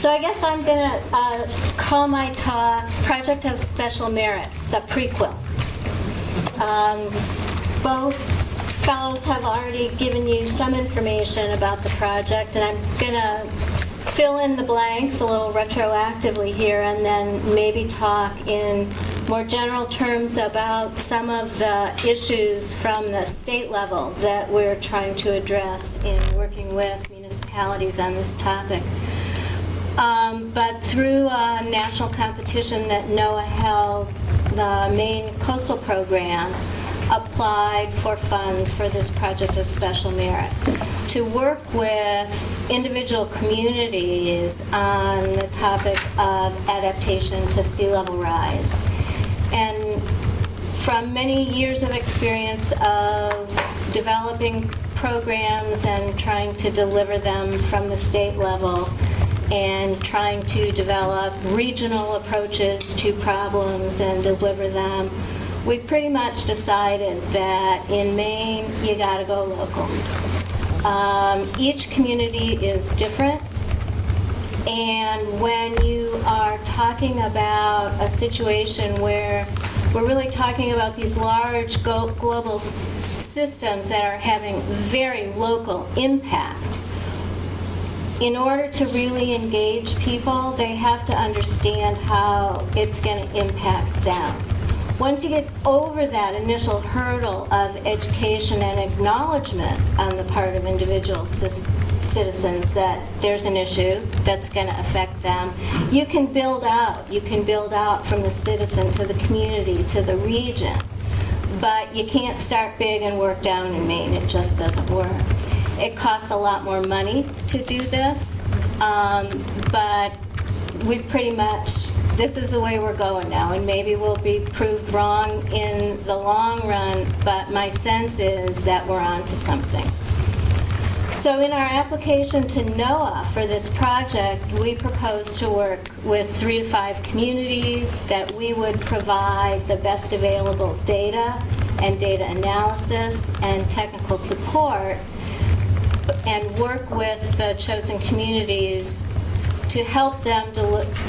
So I guess I'm going to call my talk Project of Special Merit, the prequel. Both fellows have already given you some information about the project, and I'm going to fill in the blanks a little retroactively here and then maybe talk in more general terms about some of the issues from the state level that we're trying to address in working with municipalities on this topic. But through a national competition that NOAA held, the Maine Coastal Program applied for funds for this Project of Special Merit to work with individual communities on the topic of adaptation to sea level rise. And from many years of experience of developing programs and trying to deliver them from the state level and trying to develop regional approaches to problems and deliver them, we pretty much decided that in Maine, you gotta go local. Each community is different, and when you are talking about a situation where we're really talking about these large global systems that are having very local impacts, in order to really engage people, they have to understand how it's going to impact them. Once you get over that initial hurdle of education and acknowledgement on the part of individual citizens that there's an issue that's going to affect them, you can build out. You can build out from the citizen to the community to the region. But you can't start big and work down in Maine. It just doesn't work. It costs a lot more money to do this, but we pretty much, this is the way we're going now, and maybe we'll be proved wrong in the long run, but my sense is that we're on to something. So in our application to NOAA for this project, we propose to work with 3 to 5 communities, that we would provide the best available data and data analysis and technical support, and work with the chosen communities to help them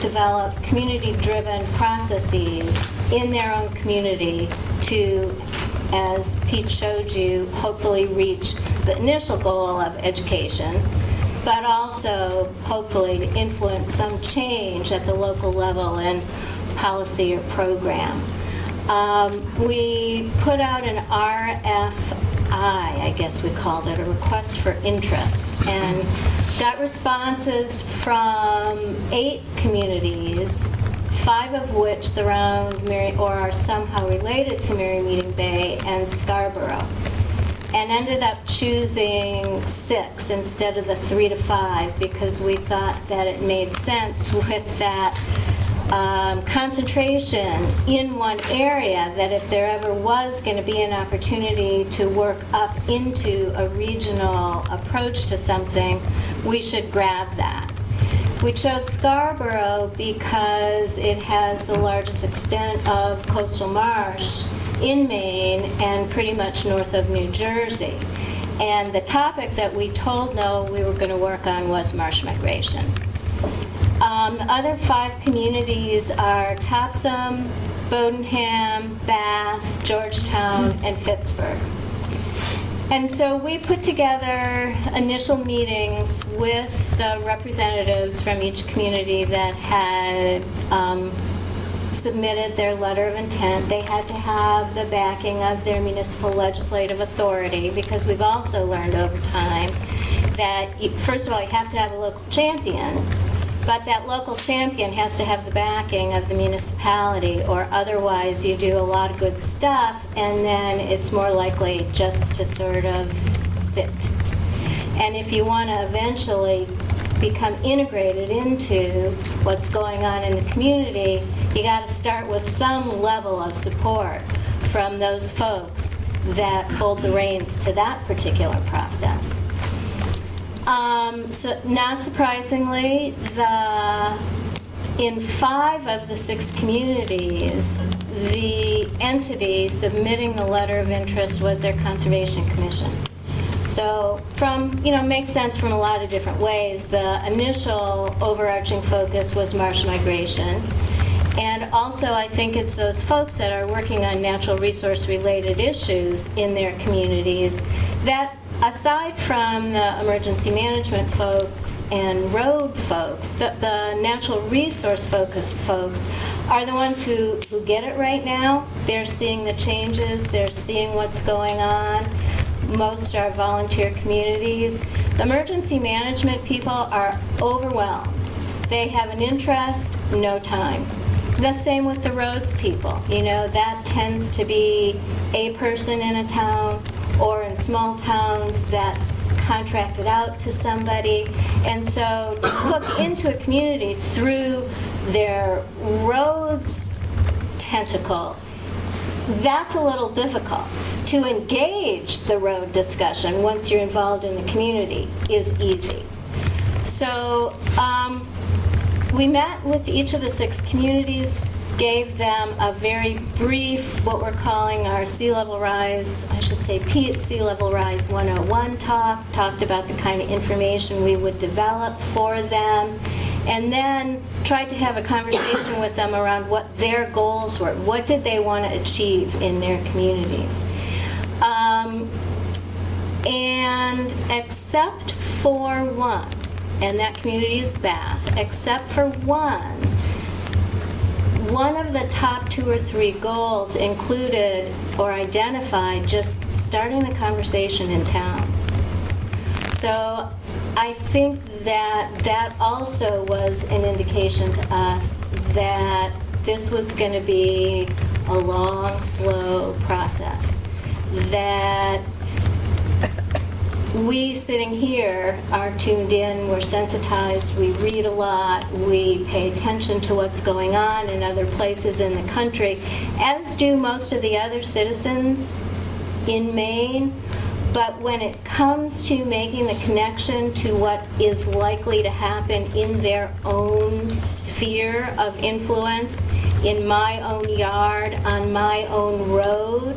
develop community-driven processes in their own community to, as Pete showed you, hopefully reach the initial goal of education, but also hopefully to influence some change at the local level in policy or program. We put out an RFI, I guess we called it, a request for interest, and got responses from 8 communities, 5 of which surround Mary, or are somehow related to Mary Meeting Bay and Scarborough, and ended up choosing 6 instead of the 3 to 5 because we thought that it made sense with that concentration in one area, that if there ever was going to be an opportunity to work up into a regional approach to something, we should grab that. We chose Scarborough because it has the largest extent of coastal marsh in Maine and pretty much north of New Jersey. And the topic that we told NOAA we were going to work on was marsh migration. The other 5 communities are Topsom, Bodenham, Bath, Georgetown, and Phippsburg. And so we put together initial meetings with the representatives from each community that had submitted their letter of intent. They had to have the backing of their municipal legislative authority, because we've also learned over time that, first of all, you have to have a local champion, but that local champion has to have the backing of the municipality, or otherwise you do a lot of good stuff and then it's more likely just to sort of sit. And if you want to eventually become integrated into what's going on in the community, you got to start with some level of support from those folks that hold the reins to that particular process. So not surprisingly, in 5 of the 6 communities, the entity submitting the letter of interest was their Conservation Commission. So makes sense from a lot of different ways. The initial overarching focus was marsh migration. And also, I think it's those folks that are working on natural resource-related issues in their communities that, aside from the emergency management folks and road folks, the natural resource-focused folks are the ones who get it right now. They're seeing the changes. They're seeing what's going on. Most are volunteer communities. The emergency management people are overwhelmed. They have an interest, no time. The same with the roads people. That tends to be a person in a town, or in small towns that's contracted out to somebody. And so to hook into a community through their roads tentacle, that's a little difficult. To engage the road discussion once you're involved in the community is easy. So we met with each of the 6 communities, gave them a very brief, what we're calling our sea level rise, I should say Pete Sea Level Rise 101 talked about the kind of information we would develop for them, and then tried to have a conversation with them around what their goals were. What did they want to achieve in their communities? And except for one, and that community is Bath, except for one of the top 2 or 3 goals included or identified just starting the conversation in town. So I think that also was an indication to us that this was going to be a long, slow process. That we sitting here are tuned in, we're sensitized, we read a lot, we pay attention to what's going on in other places in the country, as do most of the other citizens in Maine. But when it comes to making the connection to what is likely to happen in their own sphere of influence, in my own yard, on my own road,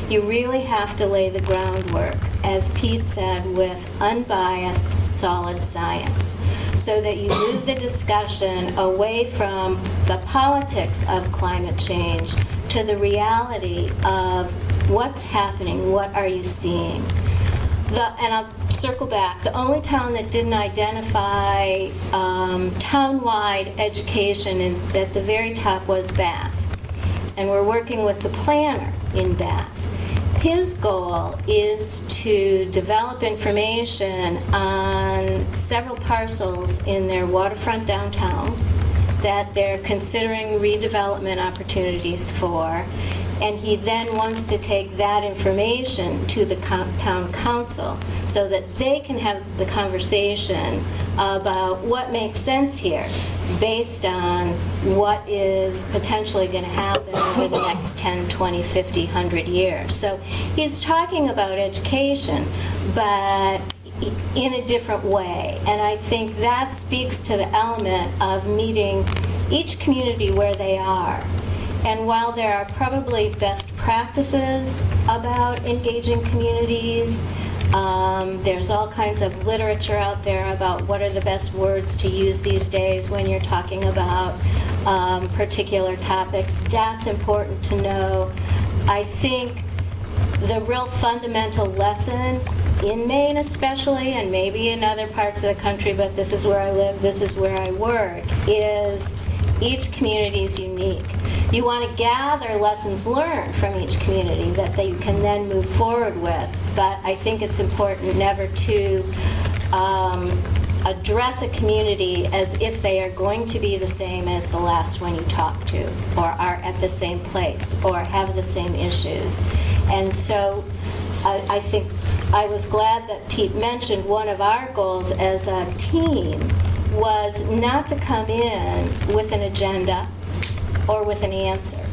you really have to lay the groundwork, as Pete said, with unbiased, solid science, so that you move the discussion away from the politics of climate change to the reality of what's happening, what are you seeing. And I'll circle back, the only town that didn't identify town-wide education at the very top was Bath. And we're working with the planner in Bath. His goal is to develop information on several parcels in their waterfront downtown that they're considering redevelopment opportunities for, and he then wants to take that information to the town council so that they can have the conversation about what makes sense here based on what is potentially going to happen over the next 10, 20, 50, 100 years. So he's talking about education, but in a different way. And I think that speaks to the element of meeting each community where they are. And while there are probably best practices about engaging communities, there's all kinds of literature out there about what are the best words to use these days when you're talking about particular topics. That's important to know. I think the real fundamental lesson in Maine especially, and maybe in other parts of the country, but this is where I live, this is where I work, is each community is unique. You want to gather lessons learned from each community that you can then move forward with, but I think it's important never to address a community as if they are going to be the same as the last one you talk to, or are at the same place, or have the same issues. And so I think I was glad that Pete mentioned one of our goals as a team was not to come in with an agenda or with an answer,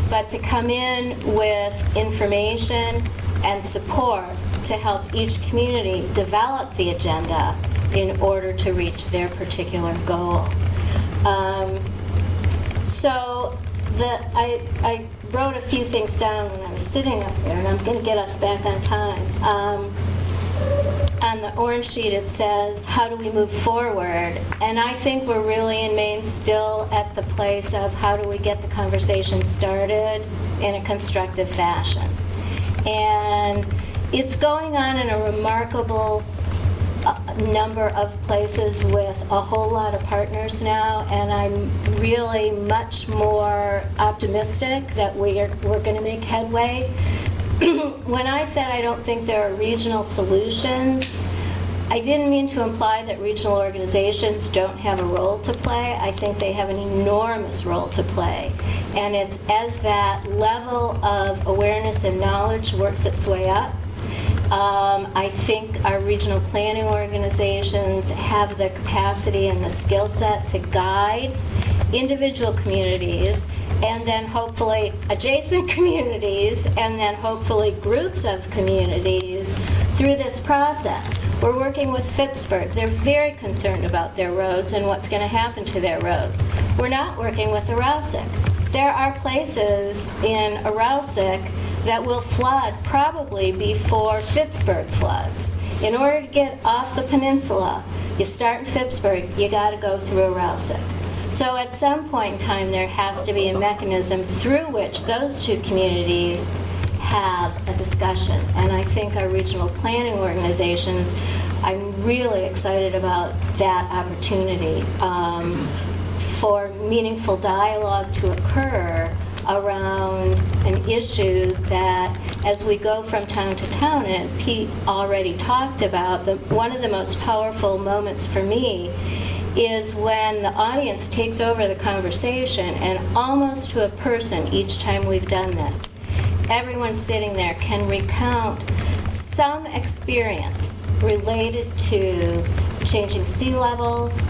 but to come in with information and support to help each community develop the agenda in order to reach their particular goal. So I wrote a few things down when I was sitting up there, and I'm going to get us back on time. on the orange sheet it says, how do we move forward? And I think we're really in Maine still at the place of how do we get the conversation started in a constructive fashion. And it's going on in a remarkable number of places with a whole lot of partners now, and I'm really much more optimistic that we're going to make headway. When I said I don't think there are regional solutions, I didn't mean to imply that regional organizations don't have a role to play. I think they have an enormous role to play. And it's as that level of awareness and knowledge works its way up, I think our regional planning organizations have the capacity and the skill set to guide individual communities, and then hopefully adjacent communities, and then hopefully groups of communities through this process. We're working with Phippsburg. They're very concerned about their roads and what's going to happen to their roads. We're not working with Arousik. There are places in Arousik that will flood probably before Phippsburg floods. In order to get off the peninsula, you start in Phippsburg, you got to go through Arousik. So at some point in time, there has to be a mechanism through which those two communities have a discussion. And I think our regional planning organizations, I'm really excited about that opportunity for meaningful dialogue to occur around an issue that, as we go from town to town, and Pete already talked about, one of the most powerful moments for me is when the audience takes over the conversation, and almost to a person each time we've done this, everyone sitting there can recount some experience related to changing sea levels,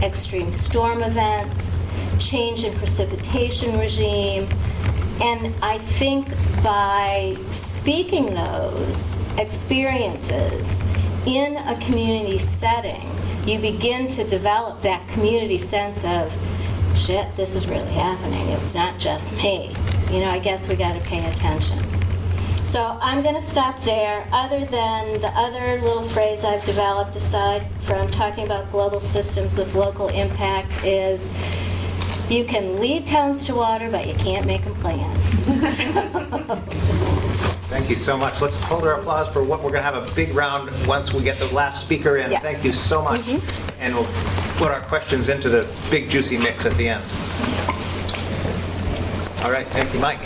extreme storm events, change in precipitation regime. And I think by speaking those experiences in a community setting, you begin to develop that community sense of, shit, this is really happening. It's not just me. You know, I guess we got to pay attention. So I'm going to stop there, other than the other little phrase I've developed aside from talking about global systems with local impacts is, you can lead towns to water, but you can't make them plan. Thank you so much. Let's hold our applause for what we're going to have a big round once we get the last speaker in. Yeah. Thank you so much. And we'll put our questions into the big juicy mix at the end. All right. Thank you, Mike.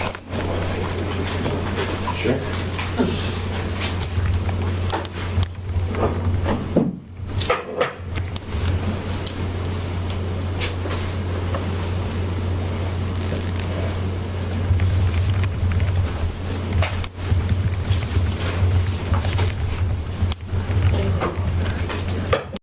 Sure.